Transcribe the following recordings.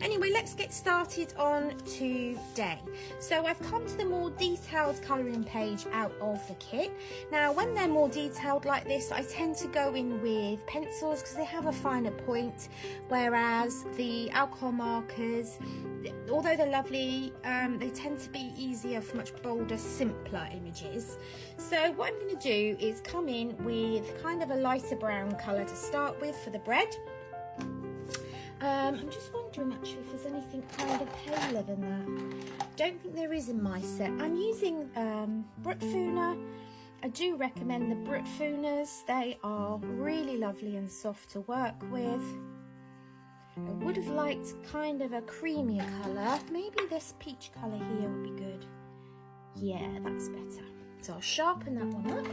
Anyway, let's get started on today. So I've come to the more detailed colouring page out of the kit. Now when they're more detailed like this, I tend to go in with pencils because they have a finer point, whereas the alcohol markers, although they're lovely, they tend to be easier for much bolder, simpler images. So what I'm going to do is come in with kind of a lighter brown colour to start with for the bread. I'm just wondering actually if there's anything kind of paler than that. Don't think there is in my set. I'm using Brutfuner. I do recommend the Brutfuners. They are really lovely and soft to work with. I would have liked kind of a creamier colour. Maybe this peach colour here would be good. Yeah, that's better. So I'll sharpen that one up.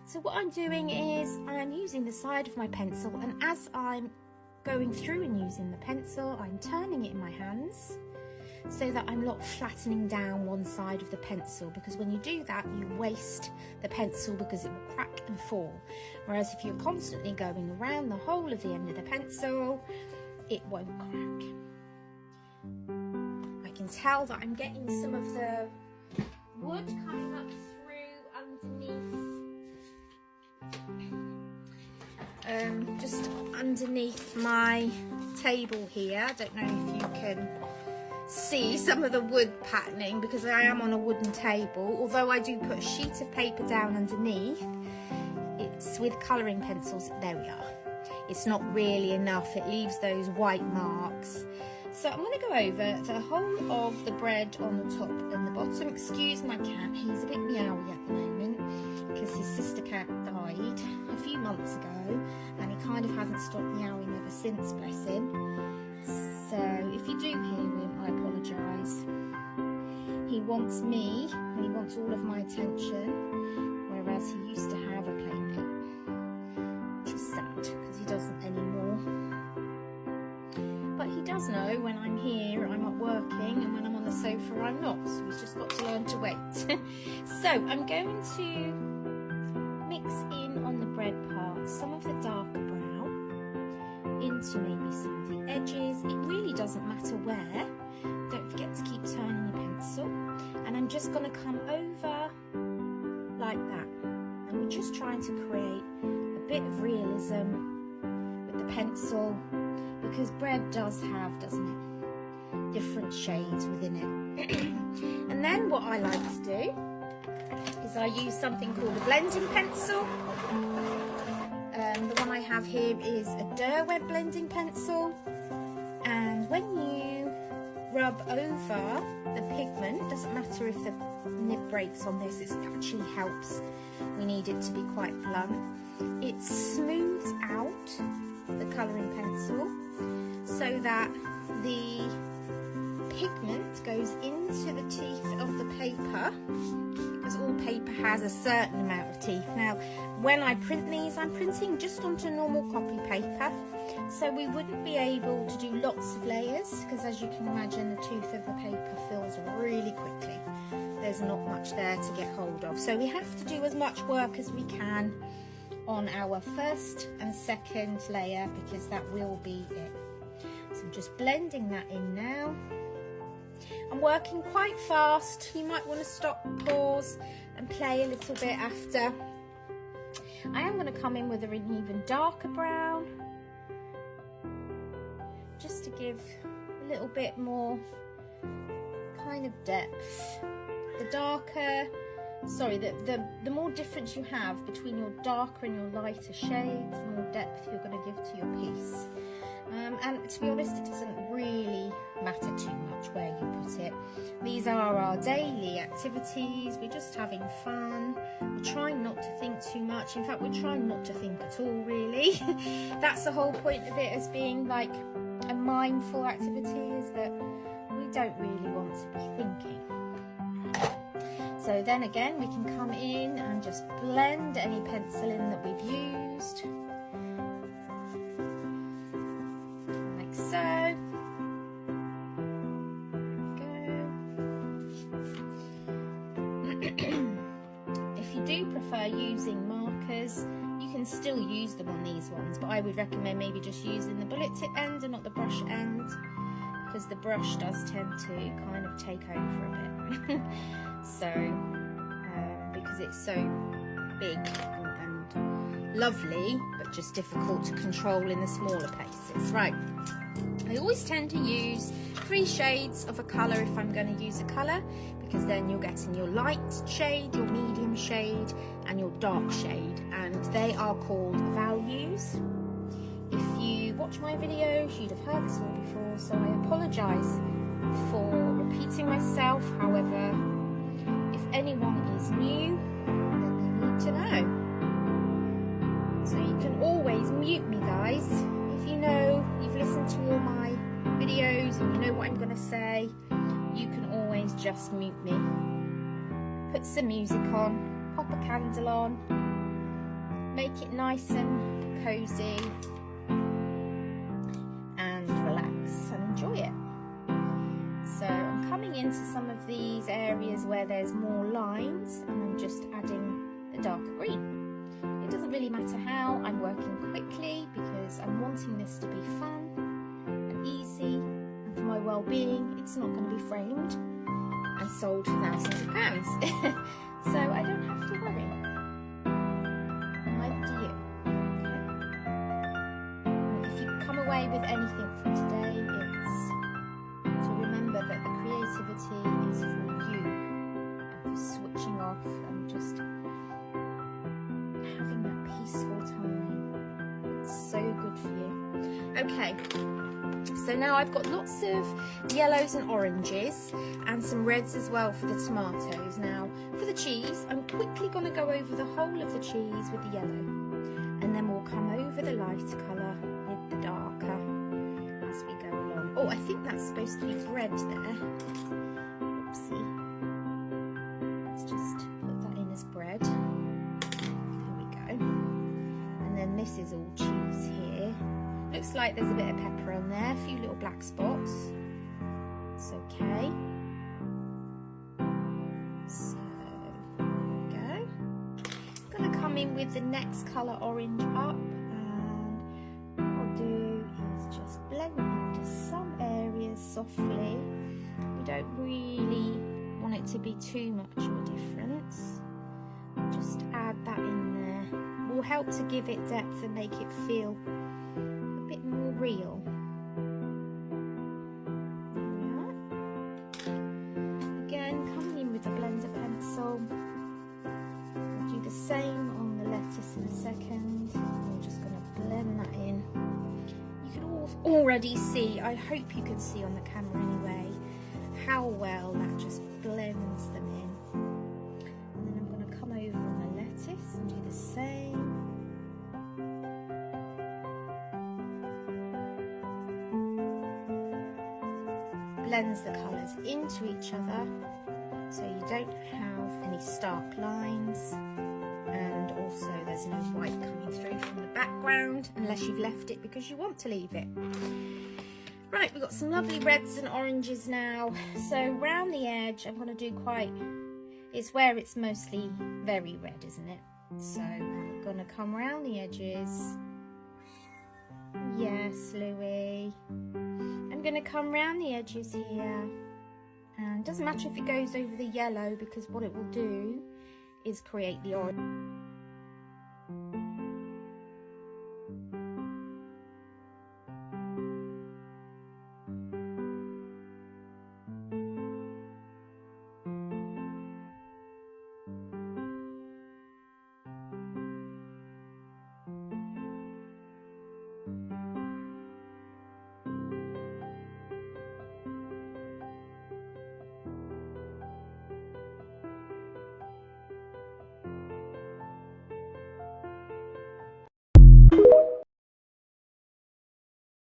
So what I'm doing is I'm using the side of my pencil, and as I'm going through and using the pencil, I'm turning it in my hands so that I'm not flattening down one side of the pencil, because when you do that you waste the pencil because it will crack and fall. Whereas if you're constantly going around the whole of the end of the pencil, it won't crack. I can tell that I'm getting some of the wood coming up through underneath. Just underneath my table here. I don't know if you can see some of the wood patterning because I am on a wooden table. Although I do put a sheet of paper down underneath, it's with colouring pencils. There we are. It's not really enough. It leaves those white marks. So I'm going to go over the whole of the bread on the top and the bottom. Excuse my cat, he's a bit meowy at the moment because his sister cat died a few months ago and he kind of hasn't stopped meowing ever since, bless him. So if you do hear him, I apologise. He wants me and he wants all of my attention, whereas he used to have a playmate, which is sad because he doesn't anymore. But he does know when I'm here, I'm not working, and when I'm on the sofa, I'm not. So he's just got to learn to wait. So I'm going to mix in on the bread part some of the darker brown into maybe some of the edges. It really doesn't matter where. Don't forget to keep turning your pencil. And I'm just going to come over like that. And we're just trying to create a bit of realism with the pencil, because bread does have, doesn't it, different shades within it. And then what I like to do is I use something called a blending pencil. The one I have here is a Derwent blending pencil, and when you rub over the pigment, doesn't matter if the nib breaks on this, it actually helps. We need it to be quite blunt. It smooths out the colouring pencil so that the pigment goes into the teeth of the paper, because all paper has a certain amount of teeth. Now when I print these, I'm printing just onto normal copy paper, so we wouldn't be able to do lots of layers, because as you can imagine, the tooth of the paper fills really quickly. There's not much there to get hold of, so we have to do as much work as we can on our first and second layer, because that will be it. So I'm just blending that in now. I'm working quite fast. You might want to stop, pause and play a little bit after. I am going to come in with an even darker brown, just to give a little bit more kind of depth. The darker, sorry, the more difference you have between your darker and your lighter shades, the more depth you're going to give to your piece. And to be honest, it doesn't really matter too much where you put it. These are our daily activities. We're just having fun. We're trying not to think too much. In fact, we're trying not to think at all, really. That's the whole point of it, as being like a mindful activity, is that we don't really want to be thinking. So then again, we can come in and just blend any pencil in that we've used. Like so. If you do prefer using markers, you can still use them on these ones, but I would recommend maybe just using the bullet tip end and not the brush end, because the brush does tend to kind of take over a bit. So because it's so big and lovely, but just difficult to control in the smaller places. Right, I always tend to use 3 shades of a colour if I'm going to use a colour, because then you're getting your light shade, your medium shade and your dark shade, and they are called values. If you watch my videos, you'd have heard this all before, so I apologise for repeating myself. However, if anyone is new, then they need to know. So you can always mute me, guys. If you know you've listened to all my videos and you know what I'm going to say, you can always just mute me. Put some music on, pop a candle on, make it nice and cozy, and relax and enjoy it. So I'm coming into some of these areas where there's more lines, and I'm just adding the darker green. It doesn't really matter how, I'm working quickly because I'm wanting this to be fun and easy, and for my well-being. It's not going to be framed and sold for thousands of pounds. So I don't have to worry. Neither do you. Okay? If you come away with anything from today, it's to remember that the creativity is for you, and for switching off and just having that peaceful time. It's so good for you. Okay, so now I've got lots of yellows and oranges and some reds as well for the tomatoes. Now for the cheese, I'm quickly going to go over the whole of the cheese with the yellow, and then we'll come over the lighter colour with the darker as we go along. Oh, I think that's supposed to be red there. Oopsie. Let's just put that in as bread. There we go. And then this is all cheese here. Looks like there's a bit of pepper on there, a few little black spots. It's okay. So, there we go. I'm going to come in with the next colour, orange, up, and what I'll do is just blend into some areas softly. We don't really want it to be too much of a difference. Just add that in there. Will help to give it depth and make it feel a bit more real. Again, coming in with a blender pencil. I'll do the same on the lettuce in a second. I'm just going to blend that in. You can already see, I hope you can see on the camera anyway, how well that just blends them in. And then I'm going to come over on the lettuce and do the same. Blends the colours into each other so you don't have any stark lines, and also there's no white coming through from the background unless you've left it because you want to leave it. Right, we've got some lovely reds and oranges now. So round the edge I'm going to do it's where it's mostly very red, isn't it? So I'm going to come round the edges. Yes, Louis. I'm going to come round the edges here, and it doesn't matter if it goes over the yellow, because what it will do is create the orange.